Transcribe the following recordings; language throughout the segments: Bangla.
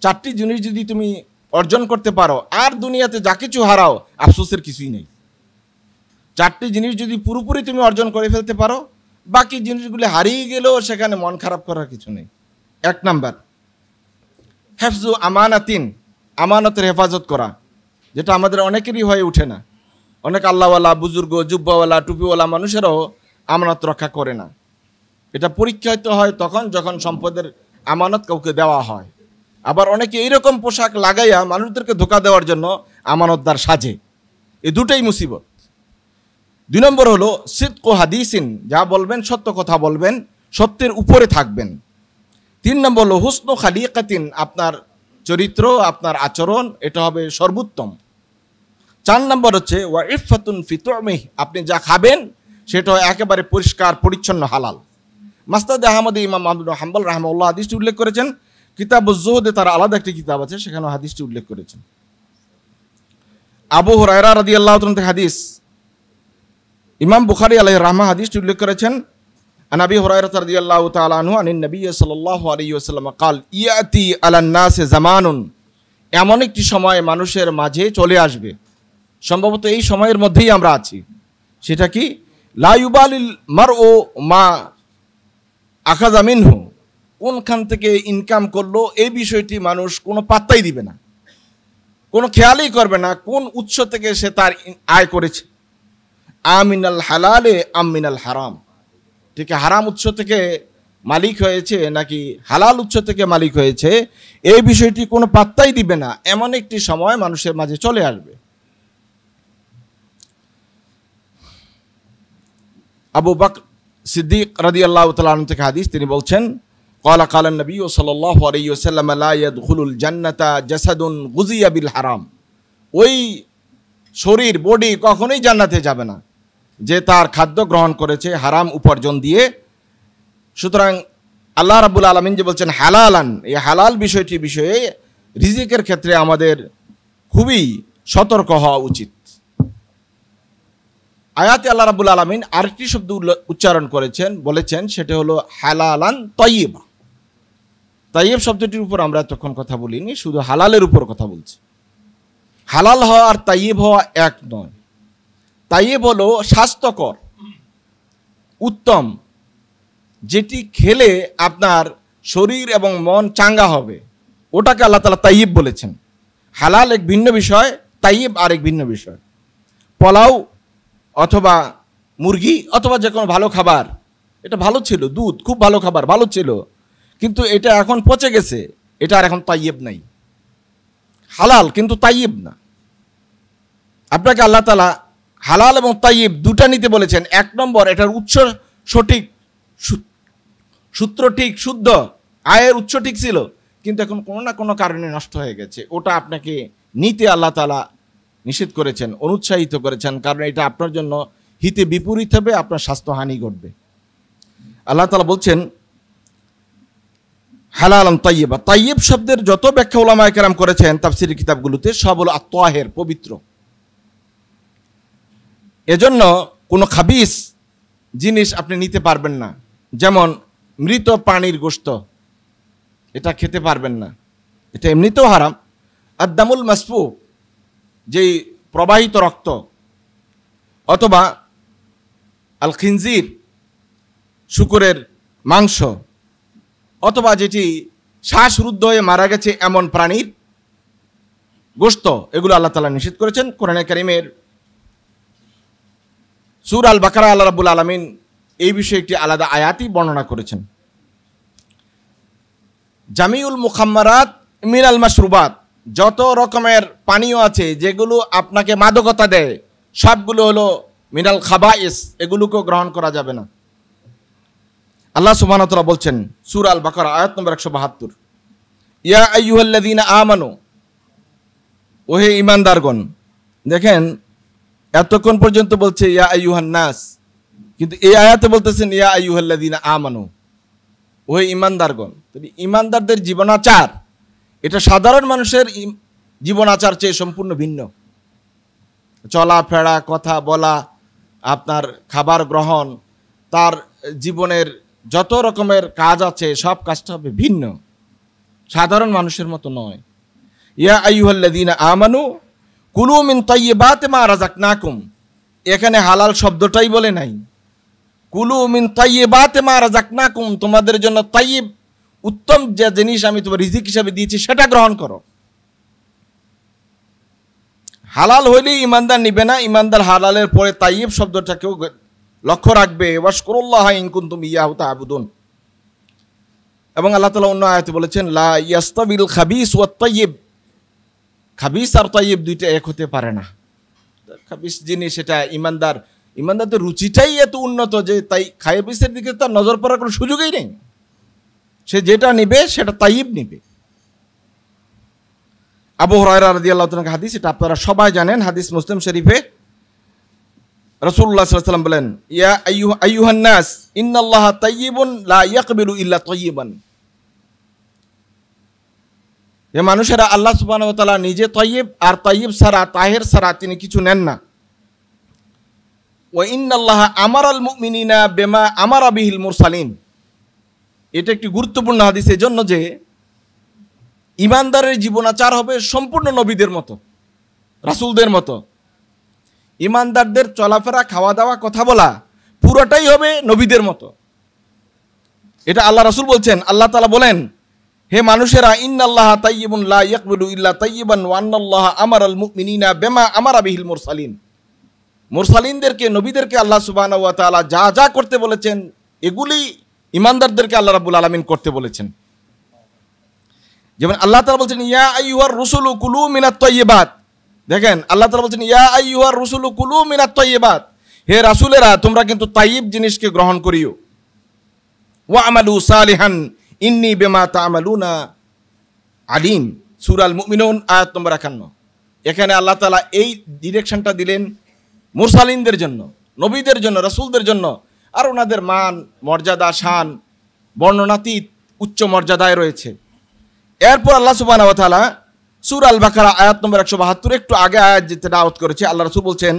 4টি জিনিস যদি তুমি অর্জন করতে পারো, আর দুনিয়াতে যা কিছু হারাও আফসোসের কিছুই নেই। 4টি জিনিস যদি পুরোপুরি তুমি অর্জন করে ফেলতে পারো, বাকি জিনিসগুলি হারিয়ে গেলেও সেখানে মন খারাপ করার কিছু নেই। 1 নাম্বার হেফজু আমানাতিন, আমানতের হেফাজত করা, যেটা আমাদের অনেকেরই হয়ে ওঠে না। অনেক আল্লাহওয়ালা, বুজুর্গ, জুব্বাওয়ালা, টুপিওয়ালা মানুষেরাও আমানত রক্ষা করে না। এটা পরীক্ষিত হয় তখন যখন সম্পদের আমানত কাউকে দেওয়া হয়। আবার অনেকে এইরকম পোশাক লাগাইয়া মানুষদেরকে ধোঁকা দেওয়ার জন্য আমানতদার সাজে। এই দুটোই মুসিবত। 2 নম্বর হলো সিদকু হাদিসিন, যা বলবেন সত্য কথা বলবেন, সত্যের উপরে থাকবেন। 3 নম্বর হলো হুসনু খালিকাতিন, আপনার চরিত্র, আপনার আচরণ এটা হবে সর্বোত্তম। 4 নম্বর হচ্ছে ওয়া ইফাতুন ফি তুমিহ, আপনি যা খাবেন সেটা একেবারে পরিষ্কার পরিচ্ছন্ন হালাল। মাসনাদ আহমদে ইমাম আহমদ বিন হাম্বল রাহিমাহুল্লাহ হাদিসটি উল্লেখ করেছেন। কিতাবুজ যুহদে তার আলাদা একটি কিতাব আছে, সেখানে হাদিসটি উল্লেখ করেছেন। আবু হুরায়রা রাদিয়াল্লাহু তাআলা থেকে হাদিস, ইমাম বুখারী আলাইহির রাহমাহ হাদিসটি উল্লেখ করেছেন। আন আবি হুরায়রা রাদিয়াল্লাহু তাআলা আনহু আনিন নবী সাল্লাল্লাহু আলাইহি ওয়াসাল্লাম قال ইয়াতি আলান নাস জামানুন, এমন একটি সময় মানুষের মাঝে চলে আসবে, সম্ভবত এই সময়ের মধ্যেই আমরা আছি। সেটা কি? লা ইউবালিল মারউ মা আখাযা মিনহু, কোনখান থেকে ইনকাম করলো এই বিষয়টি মানুষ কোনো পাত্তাই দিবে না, কোনো খেয়ালই করবে না কোন উৎস থেকে সে তার আয় করেছে। আমিনাল হালালে আমিনাল হারাম, ঠিক হারাম উৎস থেকে মালিক হয়েছে নাকি হালাল উৎস থেকে মালিক হয়েছে, এই বিষয়টি কোনো পাত্তাই দিবে না। এমন একটি সময় মানুষের মাঝে চলে আসবে। আবু বকর সিদ্দিক রাদিয়াল্লাহু তাআলা আনহু থেকে হাদিস, তিনি বলছেন ক্বালা ক্বালা নবী সাল্লাল্লাহু আলাইহি ওয়াসাল্লাম লা ইয়াদখুলুল জান্নাতা জাসাদুন গুযিয়া বিল হারাম, ওই শরীর বডি কখনোই জান্নাতে যাবে না যে তার খাদ্য গ্রহণ করেছে হারাম উপার্জন দিয়ে। সুতরাং আল্লাহ রাব্বুল আলামিন যে বলছেন হালালান, এই হালাল বিষয়টি বিষয়ে রিজিকের ক্ষেত্রে আমাদের খুবই সতর্ক হওয়া উচিত। আয়াতে আল্লাহ রাব্বুল আলামিন আরেকটি শব্দ উচ্চারণ করেছেন, বলেছেন সেটা হলো হালালান তাইয়্যিবা। তাইয়্যিব শব্দটির উপর আমরা তখন কথা বলিনি, শুধু হালালের উপর কথা বলছি। হালাল হওয়া আর তাইয়্যিব হওয়া এক নয়। তাইয়্যিব হলো স্বাস্থ্যকর, উত্তম, যেটি খেলে আপনার শরীর এবং মন চাঙ্গা হবে, ওটাকে আল্লাহ তাআলা তাইয়্যিব বলেছেন। হালাল এক ভিন্ন বিষয়, তাইয়্যিব আরেক ভিন্ন বিষয়। পোলাও অথবা মুরগি অথবা যে কোনো ভালো খাবার, এটা ভালো ছিল, দুধ খুব ভালো খাবার, ভালো ছিল, কিন্তু এটা এখন পচে গেছে, এটা আর এখন তাইয়্যিব নাই। হালাল কিন্তু তাইয়্যিব না। আপনাকে আল্লাহ তাআলা হালাল এবং তাইয়্যিব দুটা নিতে বলেছেন। 1 নম্বর, এটার উৎস সঠিক, সূত্র ঠিক, শুদ্ধ, আয়ের উৎস ঠিক ছিল, কিন্তু এখন কোনো না কোনো কারণে নষ্ট হয়ে গেছে, ওটা আপনাকে নিতে আল্লাহ তাআলা নিষেধ করেছেন, অনুৎসাহিত করেছেন, কারণ এটা আপনার জন্য হিতে বিপরীত হবে, আপনার স্বাস্থ্যহানি ঘটবে। আল্লাহ তাআলা বলছেন হালালান তাইয়্যিবা। তাইয়্যিব শব্দের যত ব্যাখ্যা উলামায়ে কেরাম করেছেন তাফসীরের কিতাবগুলোতে, সব হলো আত-তাহের, পবিত্র। এজন্য কোনো খাবিস জিনিস আপনি নিতে পারবেন না, যেমন মৃত প্রাণীর গোশত, এটা খেতে পারবেন না, এটা এমনিতেও হারাম। আদ-দামুল মাসফু, যেই প্রবাহিত রক্ত, অথবা আল খিনজির, শূকরের মাংস, অথবা যেটি শ্বাসরুদ্ধ হয়ে মারা গেছে এমন প্রাণীর গোশত, এগুলো আল্লাহ তাআলা নিষেধ করেছেন। কোরআনে কারীমের সূরা আল বাকারা আল্লাহ রাব্বুল আলামিন এই বিষয়ে একটি আলাদা আয়াতই বর্ণনা করেছেন। জামিউল মুখাম্মারাত মিনাল মাশরুবাত, যত রকমের পানীয় আছে যেগুলো আপনাকে মাদকতা দেয়, সবগুলো হলো মিনাল খাবাইস, এগুলোকেও গ্রহণ করা যাবে না। আল্লাহ সুবহানাহু ওয়া তাআলা বলছেন সূরা আল বাকারা আয়াত নম্বর 172, ইয়া আইয়ুহাল্লাযীনা আমানু, ওহে ঈমানদারগণ। দেখেন এতক্ষণ পর্যন্ত বলছে ইয়া আইয়ুহান নাস, কিন্তু এই আয়াতে বলতেছেন ইয়া আইয়ুহাল্লাযীনা আমানু, ওহে ঈমানদারগণ। ঈমানদারদের জীবনাচার এটা সাধারণ মানুষের জীবনাচার চেয়ে সম্পূর্ণ ভিন্ন। চলাফেরা, কথা বলা, আপনার খাবার গ্রহণ, তার জীবনের যত রকমের কাজ আছে সব কাজটা হবে ভিন্ন। সাধারণ মানুষের মতো নয়। ইয়া আইয়ুহাল্লাযীনা আমানু কুলু মিন তাইয়্যিবাতি মা রাযাকনাকুম, এখানে হালাল শব্দটাই বলে নাই, কুলু মিন তাইয়্যিবাতি মা রাযাকনাকুম, তোমাদের জন্য তাইয়্যিব উত্তম যে জিনিস আমি তোমার রিজিক হিসাবে দিয়েছি সেটা গ্রহণ করো। হালাল হইলেই ইমানদার নিবে না, ইমানদার হালালের পরে তাইয়্যিব শব্দটাকেও লক্ষ্য রাখবে। ওয়াশকুরুল্লাহ ইন কুনতুম ইয়াহু তা'বুদুন। এবং আল্লাহ তাআলা অন্য আয়াতে বলেছেন লা ইয়াস্তাবিল খাবিস ওয়াত তাইয়্যিব, খাবিস আর তাইয়্যিব দুইটা এক হতে পারে না। খাবিস জিনিস এটা ইমানদারদের রুচিটাই এত উন্নত যে তাই খাবিসের দিকে তার নজর পড়ার কোনো সুযোগই নেই। সে যেটা নিবে সেটা তাইয়্যিব নিবে। আবু হুরায়রা রাদিয়াল্লাহু তাআলা হাদিস, এটা আপনারা সবাই জানেন, হাদিস মুসলিম শরীফে রাসূলুল্লাহ সাল্লাল্লাহু আলাইহি ওয়াসাল্লাম বলেন ইয়া আইয়ুহান নাস ইন্নাল্লাহা তাইয়্যিবুন লা ইয়াকবিলু ইল্লা তাইয়্যিবান। এ মানুষেরা, আল্লাহ সুবহানাহু ওয়া তাআলা নিজে তাইয়্যিব, আর তাইয়্যিব ছাড়া, তাহের ছাড়া তিনি কিছু নেন না। ওয়া ইন্নাল্লাহা আমারাল মুমিনিনা বিমা আমারা বিহিল মুরসালিন। এটা একটি গুরুত্বপূর্ণ হাদিস এজন্য যে ইমানদারের জীবনাচার হবে সম্পূর্ণ নবীদের মতো, রাসূলদের মতো। ইমানদারদের চলাফেরা, খাওয়া দাওয়া, কথা বলা পুরোটাই হবে নবীদের মতো। এটা আল্লাহ রাসূল বলছেন। আল্লাহ তাআলা বলেন, হে মানুষেরা, ইন্নাল্লাহা তাইয়্যিবুন লা ইয়াকবিলু ইল্লা তাইয়্যিবান ওয়া আন্নাল্লাহা আমারাল মুমিনিনা বিমা আমারা বিহিল মুরসালিন। মুরসালিনদেরকে, নবীদেরকে আল্লাহ সুবহানাহু ওয়া তাআলা যা যা করতে বলেছেন এগুলি ইমানদারদেরকে আল্লাহ রাব্বুল আলামিন করতে বলেছেন। যেমন আল্লাহ তাআলা বলছেন ইয়া আইয়ুহার রুসুলু কুলু মিনাত তাইয়্যিবাত। দেখেন আল্লাহ তাআলা বলছেন ইয়া আইয়ুহার রুসুলু কুলু মিনাত তাইয়্যিবাত, হে রাসূলেরা তোমরা কিন্তু তাইয়্যিব জিনিসকে গ্রহণ করিও। ওয়া আমালু সালিহান ইন্নী বিমা তা'মালুনা আলিম। সূরা আল মুমিনুন আয়াত নম্বর 51। এখানে আল্লাহ তাআলা এই ডিরেকশনটা দিলেন মুরসালিনদের জন্য, নবীদের জন্য, রাসূলদের জন্য। আর ওনাদের মান, মর্যাদা, শান বর্ণনাতীত উচ্চ মর্যাদায় রয়েছে। এরপর আল্লাহ সুবহানাহু ওয়া তাআলা সূরা আল বাকারা আয়াত নম্বর 172, একটু আগে আয়াত যেটা আওয়াজ করেছে, আল্লাহ রাসূল বলছেন,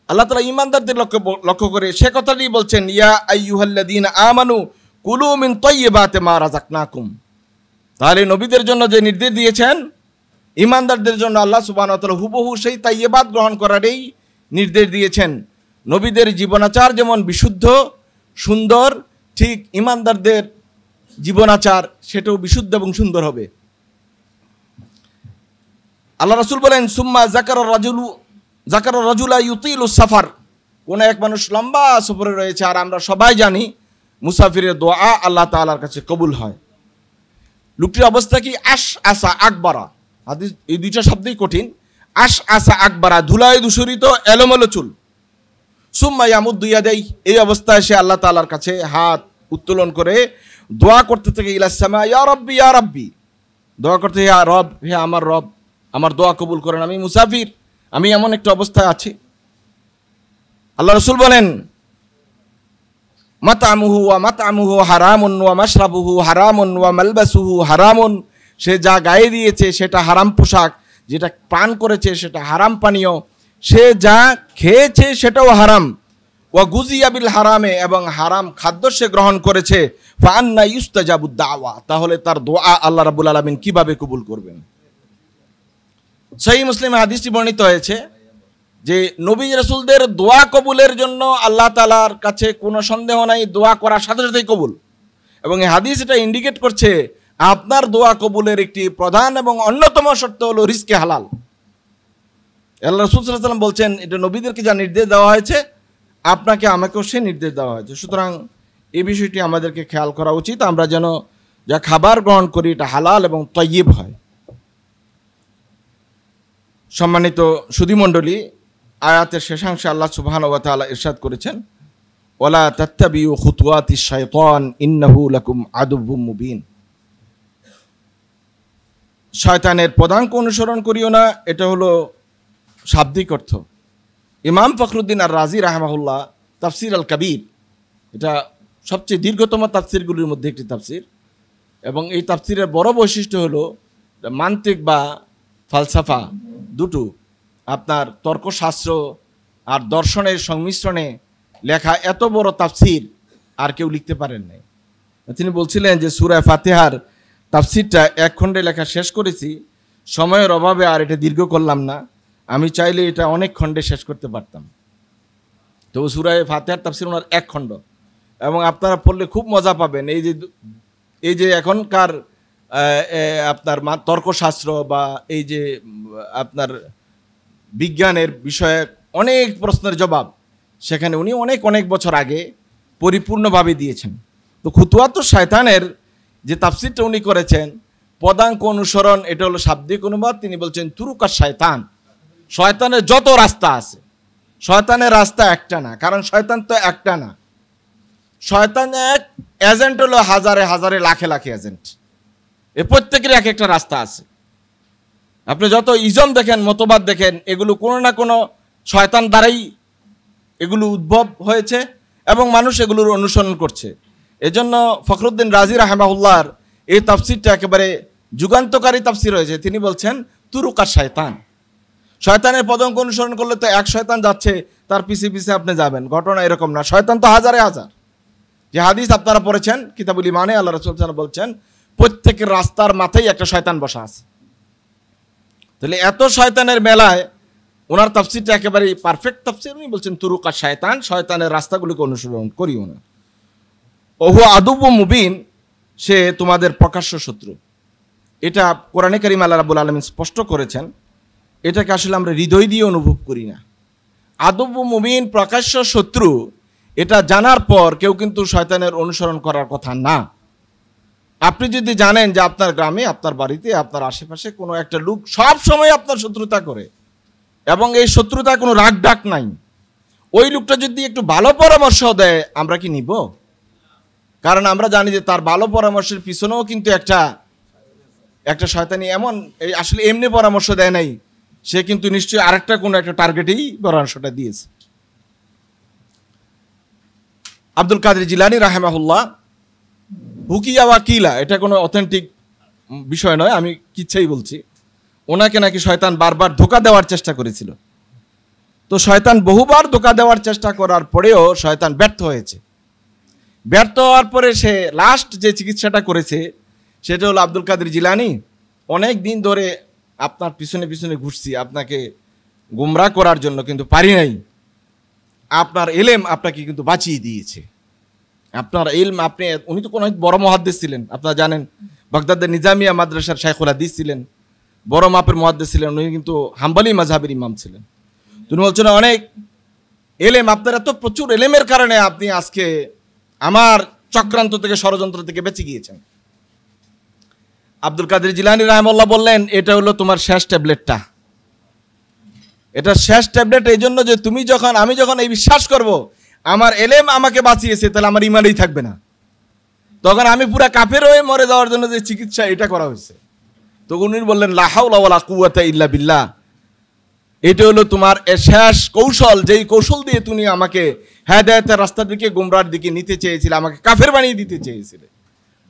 আল্লাহ তাআলা ঈমানদারদের লক্ষ্য করে সে কথাটি বলছেন, ইয়া আইয়ুহাল্লাযীনা আমানু কুলু মিন তাইয়্যিবাতি মা রাযাকনাকুম। তাহলে নবীদের জন্য যে নির্দেশ দিয়েছেন, ঈমানদারদের জন্য আল্লাহ সুবহানাহু ওয়া তাআলা হুবহু সেই তাইয়্যিবাত গ্রহণ করারই নির্দেশ দিয়েছেন। নবীদের জীবনাচার যেমন বিশুদ্ধ সুন্দর, ঠিক ঈমানদারদের জীবনাচার সেটাও বিশুদ্ধ এবং সুন্দর হবে। আল্লাহ রাসূল বলেন সুম্মা যাকারা রাজুলা ইউতিলু সাফার। কোন এক মানুষ লম্বা সফরে রয়েছে, আর আমরা সবাই জানি মুসাফিরের দোয়া আল্লাহ তাআলার কাছে কবুল হয়। লোকটির অবস্থা কি? আশ আসা আকবারা। হাদিস এই দুইটা শব্দই কঠিন। আশ আসা আকবারা, ধুলায় দূষরিত এলোমেলো চুল। সুম্মা ইয়ামুদ্দু ইয়াদাই, এই অবস্থায় সে আল্লাহ তাআলার কাছে হাত উত্তোলন করে দোয়া করতে থাকে, ইলাস সামা ইয়া রাব্বি ইয়া রাব্বি, দোয়া করতে, ইয়া রব, হে আমার রব, আমার দোয়া কবুল করেন, আমি মুসাফির, আমি এমন একটা অবস্থায় আছি। আল্লাহ রাসূল বলেন মাতআমুহু হারামুন ওয়া মাশরাবুহু হারামুন ওয়া মালবাসুহু হারামুন। সে যা গায়ে দিয়েছে সেটা হারাম পোশাক, যেটা পান করেছে সেটা হারাম পানীয়, সে যা খেয়েছে সেটাও হারাম। ওয়া গুজিয়া বিল হারামে, এবং হারাম খাদ্য সে গ্রহণ করেছে। ফাআন্না ইউস্তাজাবুদ দাওয়া, তাহলে তার দোয়া আল্লাহ রাব্বুল আলামিন কিভাবে কবুল করবেন? সহিহ মুসলিমে হাদিসটি বর্ণিত হয়েছে যে নবী রাসূলদের দোয়া কবুলের জন্য আল্লাহ তাআলার কাছে কোনো সন্দেহ নাই, দোয়া করার সাথে সাথেই কবুল। এবং এই হাদিস এটা ইন্ডিকেট করছে আপনার দোয়া কবুলের একটি প্রধান এবং অন্যতম শর্ত হলো রিজকে হালাল। আল্লাহ রাসূল সাল্লাল্লাহু আলাইহি ওয়াসাল্লাম বলছেন, এটা নবীদেরকে যা নির্দেশ দেওয়া হয়েছে আপনাকে আমাকেও সে নির্দেশ দেওয়া হয়েছে। সুতরাং এই বিষয়টি আমাদেরকে খেয়াল করা উচিত, আমরা যেন যা খাবার গ্রহণ করি এটা হালাল এবং তাইয়্যিব হয়। সম্মানিত সুধীমণ্ডলী, আয়াতের শেষাংশে আল্লাহ সুবহানাহু ওয়া তাআলা ইরশাদ করেছেন, ওয়ালা তাত্তাবিউ খুতুওয়াতিশ শাইতান ইন্নাহু লাকুম আদুউম মুবিন। শয়তানের পদাঙ্ক অনুসরণ করিও না, এটা হলো শাব্দিক অর্থ। ইমাম ফখরুদ্দিন আর রাজি রাহমাহুল্লাহ তাফসির আল কাবীর, এটা সবচেয়ে দীর্ঘতম তাফসিরগুলির মধ্যে একটি তাফসির, এবং এই তাফসিরের বড় বৈশিষ্ট্য হলো মান্তিক বা ফালসাফা দুটো, আপনার তর্কশাস্ত্র আর দর্শনের সংমিশ্রণে লেখা এত বড় তাফসির আর কেউ লিখতে পারেন নাই। তিনি বলছিলেন যে সূরা ফাতিহার তাফসিরটা এক খণ্ডে লেখা শেষ করেছি, সময়ের অভাবে আর এটা দীর্ঘ করলাম না। আমি চাইলে এটা অনেক খণ্ডে শেষ করতে পারতাম। তো সূরা ফাতিহার তাফসির ওনার এক খণ্ড, এবং আপনারা পড়লে খুব মজা পাবেন। এই যে এখনকার আপনার তর্কশাস্ত্র বা এই যে আপনার বিজ্ঞানের বিষয়ে অনেক প্রশ্নের জবাব সেখানে উনি অনেক বছর আগে পরিপূর্ণভাবে দিয়েছেন। তো খুতুয়াতুশ শয়তানের যে তাফসিরটা উনি করেছেন, পদাঙ্ক অনুসরণ, এটা হলো শাব্দিক অনুবাদ। তিনি বলছেন তুরুকাশ শয়তান, শয়তানের যত রাস্তা আছে, শয়তানের রাস্তা একটা না, কারণ শয়তান তো একটা না, শয়তান এক এজেন্ট হলো হাজারে হাজারে লাখে লাখে এজেন্ট, এ প্রত্যেকের এক একটা রাস্তা আছে। আপনি যত ইজম দেখেন, মতবাদ দেখেন, এগুলো কোনো না কোনো শয়তান দ্বারাই এগুলো উদ্ভব হয়েছে এবং মানুষ এগুলোর অনুসরণ করছে। এজন্য ফখরুদ্দিন রাজি রাহমাহুল্লাহর এই তাফসিরটা একেবারে যুগান্তকারী তাফসির হয়েছে। তিনি বলছেন তুরুকাশ শয়তান, শয়তানের পদাঙ্ক অনুসরণ করলে তো এক শয়তান যাচ্ছে, তার পিছিয়ে পিছিয়ে আপনি যাবেন, ঘটনা এরকম না। শয়তান তো হাজারে হাজার। যে হাদিস আপনারা পড়েছেন কিতাবুল ঈমানে, আল্লাহ রাসূল সাল্লাল্লাহু আলাইহি ওয়াসাল্লাম বলছেন প্রত্যেকের রাস্তার মাথায় একটা শয়তান বসা আছে। তাহলে এত শয়তানের মেলায় ওনার তাফসিরটা একেবারে পারফেক্ট তাফসির। উনি বলছেন তুরুকাশ শয়তান, শয়তানের রাস্তাগুলোকে অনুসরণ করিও না। ওহু আদুব্বু মুবিন, সে তোমাদের প্রকাশ্য শত্রু। এটা কোরআনে কারীম আল্লাহ রাব্বুল আলামিন স্পষ্ট করেছেন। এটাকে আসলে আমরা হৃদয় দিয়ে অনুভব করি না। আদুব্বু মুবিন, প্রকাশ্য শত্রু, এটা জানার পর কেউ কিন্তু শয়তানের অনুসরণ করার কথা না। আপনি যদি জানেন যে আপনার গ্রামে, আপনার বাড়িতে, আপনার আশেপাশে কোনো একটা লোক সব সময় আপনার শত্রুতা করে এবং এই শত্রুতা কোনো রাগ ডাক নাই, ওই লোকটা যদি একটু ভালো পরামর্শ দেয়, আমরা কি নিব? কারণ আমরা জানি যে তার ভালো পরামর্শের পিছনেও কিন্তু একটা শয়তানি এমন, আসলে এমনি পরামর্শ দেয় নাই, সে কিন্তু নিশ্চয়ই আরেকটা কোনো একটা টার্গেটেই পরামর্শটা দিয়েছে। আব্দুল কাদের জিলানী রাহিমাহুল্লাহ, হুকিয়া ওয়াকিলা, এটা কোনো অথেন্টিক বিষয় নয়, আমি কিচ্ছাই বলছি, ওনাকে নাকি শয়তান বারবার ধোঁকা দেওয়ার চেষ্টা করেছিল। তো শয়তান বহুবার ধোঁকা দেওয়ার চেষ্টা করার পরেও শয়তান ব্যর্থ হয়েছে। ব্যর্থ হওয়ার পরে সে লাস্ট যে চিকিৎসাটা করেছে সেটা হলো, আব্দুল কাদের জিলানী, অনেক দিন ধরে আপনার পিছনে পিছনে ঘুরছি আপনাকে গুমরাহ করার জন্য, কিন্তু পারি নাই। আপনার ইলম আপনাকে কিন্তু বাঁচিয়ে দিয়েছে। আপনার ইলম, উনি তো কোনো বড় মুহাদ্দিস ছিলেন, আপনারা জানেন, বাগদাদের নিজামিয়া মাদ্রাসার শাইখুল হাদিস ছিলেন, বড় মাপের মুহাদ্দিস ছিলেন। উনি কিন্তু হাম্বলি মাযহাবের ইমাম ছিলেন। তুমি বলছো না অনেক এলেম, আপনার এত প্রচুর এলেমের কারণে আপনি আজকে আমার চক্রান্ত থেকে, ষড়যন্ত্র থেকে বেঁচে গিয়েছেন। আব্দুল কাদের জিলানী রাহিমাহুল্লাহ বললেন, এটা হলো তোমার শেষ ট্যাবলেটটা, এটা শেষ ট্যাবলেট এই জন্য যে আমি যখন এই বিশ্বাস করব আমার এলেম আমাকে বাঁচিয়েছে, তাহলে আমার ইমানই থাকবে না, তখন আমি পুরা কাফের হয়ে মরে যাওয়ার জন্য যে চিকিৎসা এটা করা হয়েছে। তখন উনি বললেন লা হাওলা ওয়ালা কুওয়াতা ইল্লা বিল্লাহ, এটা হলো তোমার শেষ কৌশল, যেই কৌশল দিয়ে তুমি আমাকে হেদায়েতের রাস্তার দিকে, গুমরার দিকে নিতে চেয়েছিলে, আমাকে কাফের বানিয়ে দিতে চেয়েছিলে।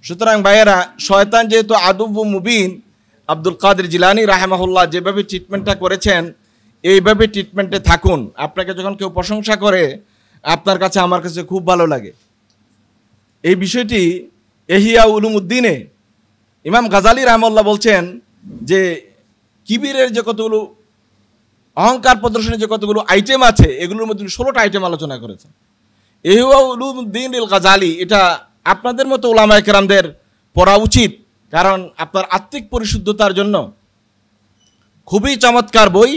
সুতরাং ভাইয়েরা, শয়তান যেহেতু আদুব্বু মুবিন, আব্দুল কাদের জিলানী রাহিমাহুল্লাহ যেভাবে ট্রিটমেন্টটা করেছেন, এইভাবে ট্রিটমেন্টে থাকুন। আপনাকে যখন কেউ প্রশংসা করে, আপনার কাছে, আমার কাছে খুব ভালো লাগে। এই বিষয়টি ইহইয়া উলুমুদ্দিনে ইমাম গাজালি রাহিমাহুল্লাহ বলছেন যে কিবিরের যে কতগুলো, অহংকার প্রদর্শনের যে কতগুলো আইটেম আছে, এগুলোর মধ্যে 16টা আইটেম আলোচনা করেছেন ইহইয়া উলুমুদ্দিন আল গাজালি। এটা আপনাদের মতো উলামায়ে কেরামদের পড়া উচিত, কারণ আপনার আত্মিক পরিশুদ্ধতার জন্য খুবই চমৎকার বই।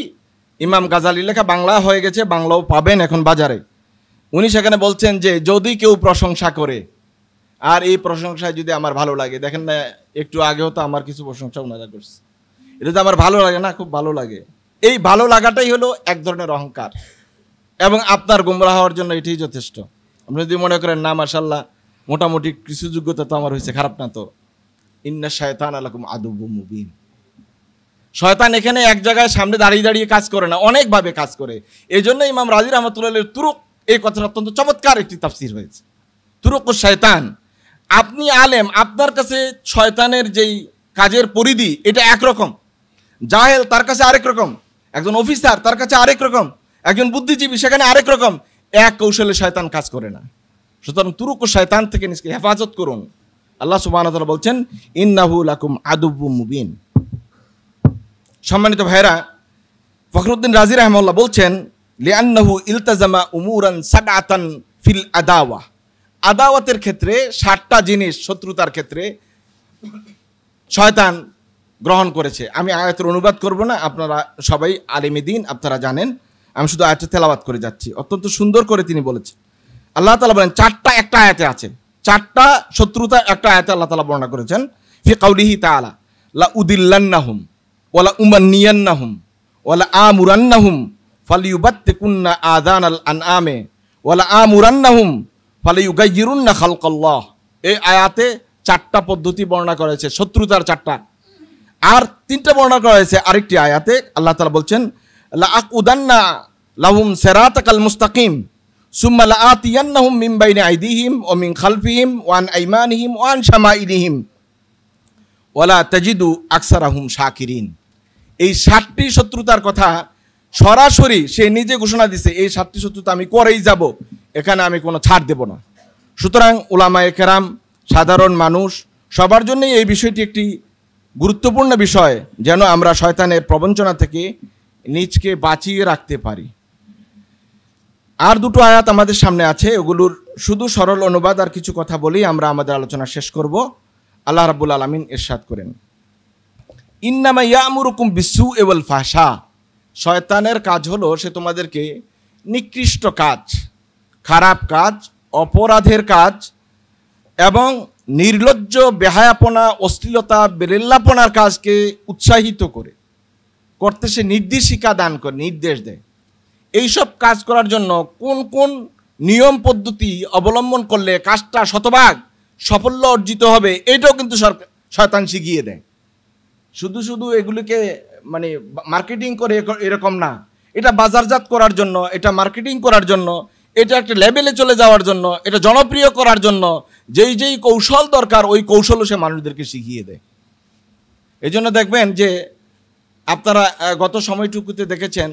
ইমাম গাজালি লেখা, বাংলা হয়ে গেছে, বাংলাও পাবেন এখন বাজারে। উনি সেখানে বলছেন যে যদি কেউ প্রশংসা করে, আর এই প্রশংসায় যদি আমার ভালো লাগে, দেখেন না একটু আগেও তো আমার কিছু প্রশংসা ওনারা করছে, এটা তো আমার ভালো লাগে না, খুব ভালো লাগে। এই ভালো লাগাটাই হলো এক ধরনের অহংকার, এবং আপনার গুমরাহ হওয়ার জন্য এটাই যথেষ্ট। আপনি যদি মনে করেন না মাশাআল্লাহ মোটামুটি কিছু যোগ্যতা তো আমার হয়েছে, খারাপ না তো, ইন্না শায়তানা লাকুম আদুব্বুম মুবিন। শয়তান এখানে এক জায়গায় সামনে দাঁড়িয়ে দাঁড়িয়ে কাজ করে না, অনেকভাবে কাজ করে। এই জন্য ইমাম রাজি রাহমাতুল্লাহ তুরুক, এই কথাটা অত্যন্ত চমৎকার একটি তাফসীর হয়েছে, তুরুকুশ শয়তান। আপনি আলেম, আপনার কাছে শয়তানের যেই কাজের পরিধি এটা একরকম, জাহেল তার কাছে আরেক রকম, একজন অফিসার তার কাছে আরেক রকম, একজন বুদ্ধিজীবী সেখানে আরেক রকম। এক কৌশলে শয়তান কাজ করে না। সুতরাং তুরুকুশ শয়তান থেকে নিজেকে হেফাজত করুন। আল্লাহ সুবহানাহু ওয়া তাআলা বলছেন ইন্নাহু লাকুম আদুব্বুম মুবিন। সম্মানিত ভাইরা, ফখরুদ্দিন রাজি রাহিমাহুল্লাহ বলছেন লিআন্নাহু ইলতাজামা উমুরান সাবআতান ফিল আদাওয়া। আদাওয়াতের ক্ষেত্রে 7টা জিনিস শত্রুতার ক্ষেত্রে শয়তান গ্রহণ করেছে। আমি আয়াতের অনুবাদ করব না, আপনারা সবাই আলেমে দ্বীন, আপনারা জানেন। আমি শুধু আয়াতটা তেলাওয়াত করে যাচ্ছি। অত্যন্ত সুন্দর করে তিনি বলেছেন। আল্লাহ তাআলা বলেন 4টা একটা আয়াতে আছে, 4টা শত্রুতা একটা আয়াতে আল্লাহ তাআলা বর্ণনা করেছেন। ফি কাউলিহি তাআলা লা উদিল্লান্নাহুম ওয়া লা উমান্নিয়ান্নাহুম ওয়া লা আমুরান্নাহুম ফালিয়ুবাত্তিকুন্না আযানাল আনআমে ওয়া লা আমুরান্নাহুম ফালিয়ুগাইয়িরুন্না খালকাল্লাহ। এই আয়াতে 4টা পদ্ধতি বর্ণনা করেছে, শত্রুতার 4টা। আর 3টা বর্ণনা করা হয়েছে আরেকটি আয়াতে। আল্লাহ তাআলা বলছেন লা আকুদান্না লাহুম সিরাতাকাল মুস্তাকিম সুম্মা লা আতিয়ান্নাহুম মিন বাইনি আইদিহিম ওয়া মিন খালফিহিম ওয়া আন আইমানিহিম ওয়া আন শামাইলিহিম ওয়া লা তাজিদু আকসারাহুম শাকিরিন। এই 7টি শত্রুতার কথা সরাসরি সে নিজে ঘোষণা দিছে, এই 7টি শত্রুতা আমি করেই যাব, এখানে আমি কোনো ছাড় দেব না। সুতরাং উলামায়ে কেরাম, সাধারণ মানুষ সবার জন্যই এই বিষয়টি একটি গুরুত্বপূর্ণ বিষয়, যেন আমরা শয়তানের প্রবঞ্চনা থেকে নিজকে বাঁচিয়ে রাখতে পারি। আর 2টো আয়াত আমাদের সামনে আছে, ওগুলোর শুধু সরল অনুবাদ আর কিছু কথা বলেই আমরা আমাদের আলোচনা শেষ করব। আল্লাহ রাব্বুল আলামিন ইরশাদ করেন ইন্নামা ইয়ামুরুকুম বিসসুই ওয়াল ফাহশা। শয়তানের কাজ হলো সে তোমাদেরকে নিকৃষ্ট কাজ, খারাপ কাজ, অপরাধের কাজ এবং নির্লজ্জ, বেহায়াপনা, অশ্লীলতা, বেরেল্লাপনার কাজকে উৎসাহিত করতে সে নির্দেশিকা দান করে, নির্দেশ দেয়। এইসব কাজ করার জন্য কোন কোন নিয়ম পদ্ধতি অবলম্বন করলে কাজটা শতভাগ সাফল্য অর্জিত হবে, এটাও কিন্তু শয়তান শিখিয়ে দেয়। শুধু শুধু এগুলিকে মানে মার্কেটিং করে এরকম না, এটা বাজারজাত করার জন্য, এটা মার্কেটিং করার জন্য, এটা একটা লেভেলে চলে যাওয়ার জন্য, এটা জনপ্রিয় করার জন্য যেই যেই কৌশল দরকার ওই কৌশলও সে মানুষদেরকে শিখিয়ে দেয়। এই জন্য দেখবেন যে আপনারা গত সময়টুকুতে দেখেছেন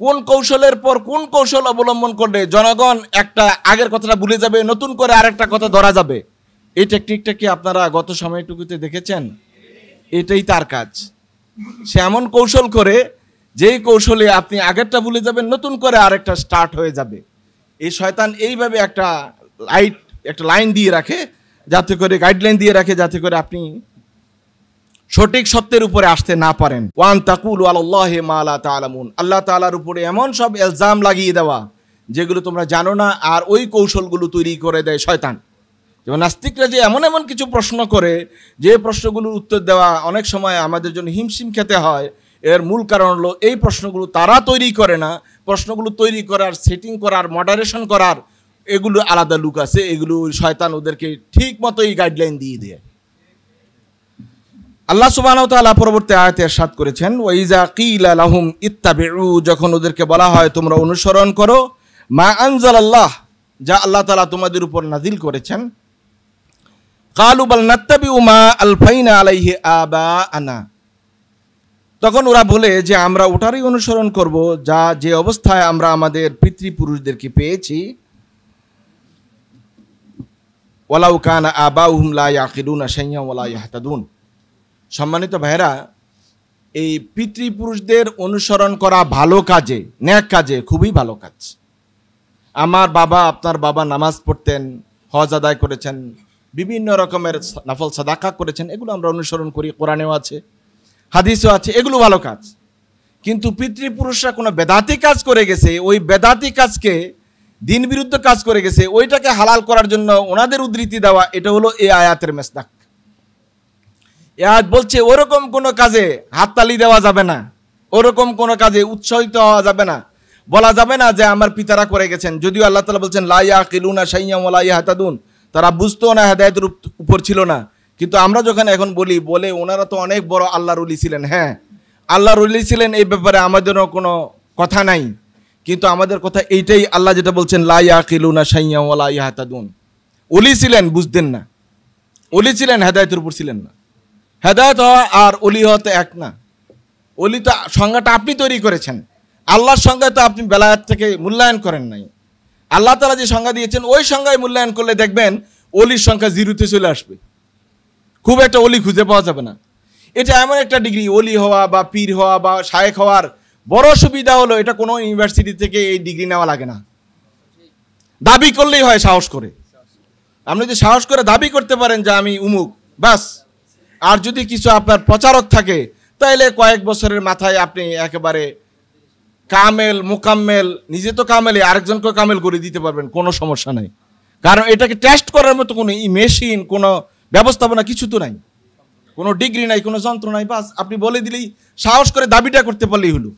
কোন কৌশলের পর কোন কৌশল অবলম্বন করলে জনগণ একটা আগের কথাটা ভুলে যাবে, নতুন করে আরেকটা কথা ধরা যাবে। এই টেকনিকটা কি আপনারা গত সময়টুকুতে দেখেছেন? এটাই তার কাজ। সে এমন কৌশল করে যেই কৌশলে আপনি আগেরটা ভুলে যাবেন, নতুন করে আরেকটা স্টার্ট হয়ে যাবে। এই শয়তান এইভাবে একটা লাইন দিয়ে রাখে, যাতে করে গাইডলাইন দিয়ে রাখে, যাতে করে আপনি সঠিক সত্যের উপরে আসতে না পারেন। ওয়ান তাকুলু আলাল্লাহি মা লা তা'লামুন। আল্লাহ তাআলার উপরে এমন সব ইলজাম লাগিয়ে দেওয়া যেগুলো তোমরা জানো না, আর ওই কৌশলগুলো তৈরি করে দেয় শয়তান। যেমন নাস্তিকরা যে এমন এমন কিছু প্রশ্ন করে, যে প্রশ্নগুলোর উত্তর দেওয়া অনেক সময় আমাদের জন্য হিমশিম খেতে হয়। এর মূল কারণ হলো এই প্রশ্নগুলো তারা তৈরি করে না, প্রশ্নগুলো তৈরি করার, সেটিং করার, মডারেশন করার এগুলো আলাদা লোক আছে। এগুলো শয়তান ওদেরকে ঠিক মতোই গাইডলাইন দিয়ে দেয়। আল্লাহ সুবহানাহু ওয়া তাআলা পরবর্তী আয়াতে ইরশাদ করেছেন ওয়াইজা কিলা লাহুম ইত্তাবিউ, যখন ওদেরকে বলা হয় তোমরা অনুসরণ করো মা আনজালাল্লাহ, যা আল্লাহ তাআলা তোমাদের উপর নাজিল করেছেন, কালু বাল নাত্তাবিউ মা আলফাইনা আলাইহি আবাআনা, তখন ওরা বলে যে আমরা ওটারই অনুসরণ করব যা যে অবস্থায় আমরা আমাদের পিতৃপুরুষদেরকে পেয়েছি। ওয়ালাউ কানা আবাউহুম লা ইয়াকিলুনা শাইয়্যান ওয়া লা ইয়াহতাদুন। সম্মানিত ভাইরা, এই পিতৃপুরুষদের অনুসরণ করা ভালো কাজে, নেক কাজে খুবই ভালো কাজ। আমার বাবা, আপনার বাবা নামাজ পড়তেন, হজ আদায় করেছেন, বিভিন্ন রকমের নফল সাদাকা করেছেন, এগুলো আমরা অনুসরণ করি, কোরআনেও আছে, হাদিসও আছে, এগুলো ভালো কাজ। কিন্তু পিতৃপুরুষরা কোনো বেদাতি কাজ করে গেছে, ওই বেদাতি কাজকে, দিন বিরুদ্ধ কাজ করে গেছে, ওইটাকে হালাল করার জন্য ওনাদের উদ্ধৃতি দেওয়া, এটা হলো এই আয়াতের মেসদাক। এই আয়াত বলছে ওরকম কোনো কাজে হাততালি দেওয়া যাবে না, ওরকম কোনো কাজে উৎসাহিত হওয়া যাবে না, বলা যাবে না যে আমার পিতারা করে গেছেন। যদিও আল্লাহ তাআলা বলছেন লা ইয়াকিলুনা শাইয়্যান ওয়া লা ইয়াহতাদুন, তারা বুঝতো না, হেদায়েতের উপর ছিল না। কিন্তু আমরা যখন এখন বলে ওনারা তো অনেক বড় আল্লাহর ওলি ছিলেন, হ্যাঁ আল্লাহর ওলি ছিলেন, এই ব্যাপারে আমাদেরও কোনো কথা নাই। কিন্তু আমাদের কথা এইটাই, আল্লাহ যেটা বলছেন লা ইয়াকিলুনা শাইয়্যান ওয়া লা ইয়াহতাদুন। ওলি ছিলেন, বুঝতেন না, ওলি ছিলেন, হেদায়েতের উপর ছিলেন না। হেদায়েত হওয়া আর ওলি হওয়া তো এক না। ওলি তো সংজ্ঞাটা আপনি তৈরি করেছেন, আল্লাহর সংজ্ঞা তো আপনি বেলায়েত থেকে মূল্যায়ন করেন নাই। আল্লাহ তাআলা যে সংজ্ঞা দিয়েছেন ওই সংজ্ঞায় মূল্যায়ন করলে দেখবেন ওলির সংখ্যা জিরোতে চলে আসবে। খুব একটা অলি খুঁজে পাওয়া যাবে না। এটা এমন একটা ডিগ্রি, অলি হওয়া বা পীর হওয়া বা শায়েখ হওয়ার বড় সুবিধা হলো এটা কোনো ইউনিভার্সিটি থেকে এই ডিগ্রি নেওয়া লাগে না, দাবি করলেই হয় সাহস করে। আপনি যদি সাহস করে দাবি করতে পারেন যে আমি উমুক, বাস। আর যদি কিছু আপনার প্রচারক থাকে তাহলে কয়েক বছরের মাথায় আপনি একেবারে কামেল মোকাম্মেল, নিজে তো কামেলে আরেকজনকে কামেল করে দিতে পারবেন, কোনো সমস্যা নাই। কারণ এটাকে টেস্ট করার মতো কোনো মেশিন, কোনো ব্যবস্থাপনা কিছু তো নাই, কোনো ডিগ্রি নাই, কোনো যন্ত্র নাই, বাস আপনি বলে দিলেই সাহস করে দাবিটা করতে পারলেই হলো।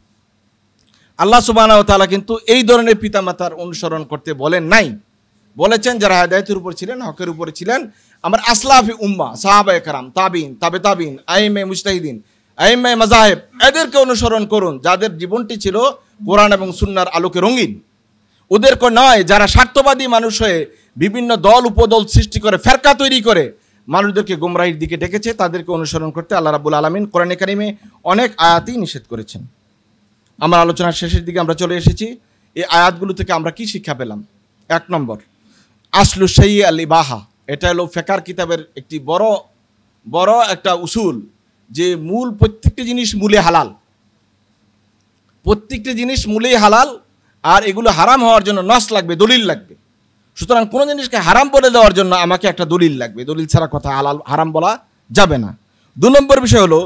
আল্লাহ সুবহানাহু ওয়া তাআলা কিন্তু এই ধরনের পিতামাতার অনুসরণ করতে বলেন নাই, বলেছেন যারা হেদায়েতের উপর ছিলেন, হকের উপরে ছিলেন, আমার আসলাফি উম্মাহ, সাহাবায়ে কেরাম, তাবিন, তাবে তাবিন, আইম্মে মুজতাহিদিন, আইম্মে মাযাহিব, এদেরকে অনুসরণ করুন যাদের জীবনটি ছিল কোরআন এবং সুন্নাহর আলোকে রঙিন। ওদেরকে নয় যারা স্বার্থবাদী মানুষ হয়ে বিভিন্ন দল উপদল সৃষ্টি করে ফেরকা তৈরি করে মানুষদেরকে গোমরাহির দিকে ডেকেছে, তাদেরকে অনুসরণ করতে আল্লাহ রাব্বুল আলামিন কোরআনে কারিমে অনেক আয়াতই নিষেধ করেছেন। আমার আলোচনার শেষের দিকে আমরা চলে এসেছি। এই আয়াতগুলো থেকে আমরা কি শিক্ষা পেলাম? 1 নম্বর, আসলু শাইই আল ইবাহা। এটা হলো ফিকহ কিতাবের একটি বড় একটা উসুল, যে মূল প্রত্যেকটি জিনিস মূলে হালাল, প্রত্যেকটি জিনিস মূলেই হালাল, আর এগুলো হারাম হওয়ার জন্য নস লাগবে, দলিল লাগবে। সুতরাং কোনো জিনিসকে হারাম বলে দেওয়ার জন্য আমাকে একটা দলিল লাগবে, দলিল ছাড়া কথা হালাল হারাম বলা যাবে না। 2 নম্বর বিষয় হলো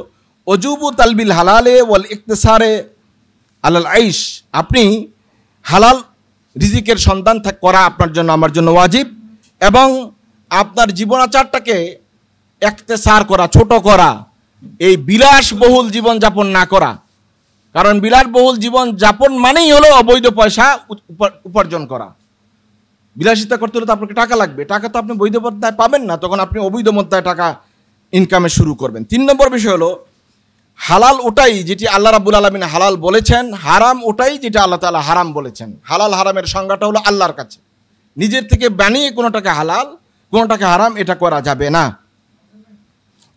ওজুবু তালবিল হালালে ওয়াল ইকতিসারে আলাল আইশ। আপনি হালাল রিজিকের সন্ধান করা আপনার জন্য, আমার জন্য ওয়াজিব, এবং আপনার জীবনাচারটাকে ইকতিসার করা, ছোট করা, এই বিলাসবহুল জীবনযাপন না করা। কারণ বিলাসবহুল জীবনযাপন মানেই হলো অবৈধ পয়সা উপার্জন করা। বিলাসিতা করতে হলে তো আপনাকে টাকা লাগবে, টাকা তো আপনি বৈধ পন্থায় পাবেন না, তখন আপনি অবৈধ পন্থায় টাকা ইনকামে শুরু করবেন। 3 নম্বর বিষয় হলো হালাল ওটাই যেটি আল্লাহ রাব্বুল আলামিন হালাল বলেছেন, হারাম ওটাই যেটা আল্লাহ তাআলা হারাম বলেছেন। হালাল হারামের সংজ্ঞাটা হলো আল্লাহর কাছে, নিজের থেকে বানিয়ে কোনোটাকে হালাল কোনোটাকে হারাম এটা করা যাবে না।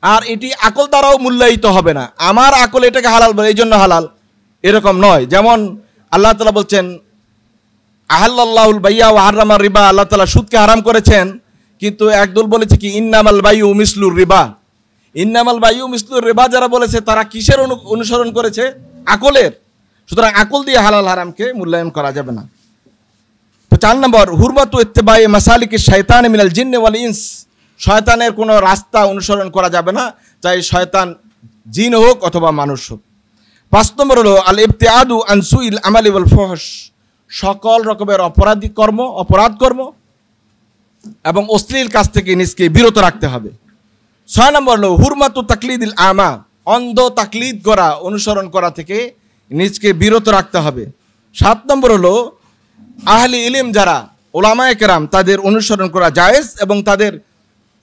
আর এটি আকল দ্বারাও মূল্যায়িত হবে না, আমার আকল এটাকে হালাল বলে এই জন্য হালাল, এরকম নয়। যেমন আল্লাহ তাআলা বলছেন আহাল্লাল্লাহুল বাইয়া ওয়া হারামার রিবা, আল্লাহ তাআলা সুদকে হারাম করেছেন, কিন্তু একদল বলেছে কি ইন্নামাল বাইউ মিসলুর রিবা। ইন্নামাল বাইউ মিসলুর রিবা যারা বলেছে তারা কিসের অনুসরণ করেছে? আকলের। সুতরাং আকল দিয়ে হালাল হারামকে মূল্যায়ন করা যাবে না। তো 4 নম্বর, হুরমাতু ইত্তিবাই মাসালিকি শাইতান মিনাল জিন্নি ওয়াল ইনস। শয়তানের কোনো রাস্তা অনুসরণ করা যাবে না, চাই শয়তান জিন হোক অথবা মানুষ হোক। 5 নম্বর হলো আল ইবতিআদু আন সুইল আমালি ওয়াল ফুহশ। সকল রকমের অপরাধ কর্ম এবং অশ্লীল কাজ থেকে নিজকে বিরত রাখতে হবে। 6 নম্বর হলো হুরমাতু তাকলিদিল আমা। অন্ধ তাকলিদ করা, অনুসরণ করা থেকে নিজকে বিরত রাখতে হবে। 7 নম্বর হলো আহলি ইলম যারা উলামায়ে কেরাম তাদের অনুসরণ করা জায়েজ, এবং তাদের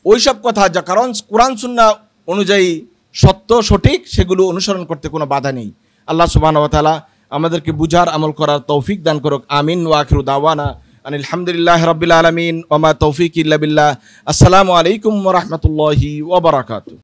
ওইসব কথা যা কারণ কোরআন সুন্নাহ অনুযায়ী সত্য সঠিক সেগুলো অনুসরণ করতে কোনো বাধা নেই। আল্লাহ সুবহানাহু ওয়া তাআলা আমাদেরকে বুঝার আমল করার তৌফিক দান করুক। আমিন। ওয়া আখিরু দাওয়ানা আনিল হামদুলিল্লাহি রাব্বিল আলামিন ওয়া মা তৌফিক ইল্লা বিল্লাহ। আসসালামু আলাইকুম ওয়া রাহমাতুল্লাহি ওয়া বারাকাতুহু।